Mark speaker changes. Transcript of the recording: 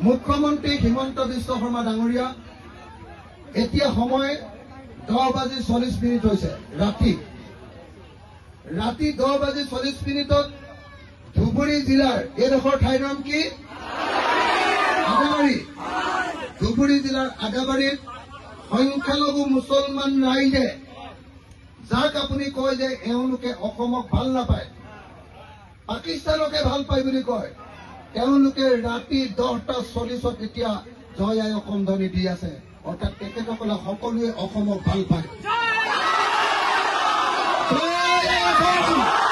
Speaker 1: মুখ্যমন্ত্ৰী হিমন্ত বিশ্ব শৰ্মা ডাঙৰীয়া এতিয়া সময় 10:40 হৈছে ৰাতি 10:40 ধুবুৰী জিলাৰ এইডোখৰ ঠাইৰ নাম কি আগাবাৰী ধুবুৰী জিলাৰ আগাবাৰীত সংখ্যালঘু মুছলমান ৰাইজে যাক আপুনি কয় যে এওঁলোকে অসমক ভাল নাপায় পাকিস্তানকে ভাল পায় বুলি কয় তেওঁলোকে ৰাতি 10:40 এতিয়া জয় আই অসম ধ্বনি দি আছে অৰ্থাৎ তেখেতসকলে সকলোৱে অসমক ভাল পায় জয় আই অসম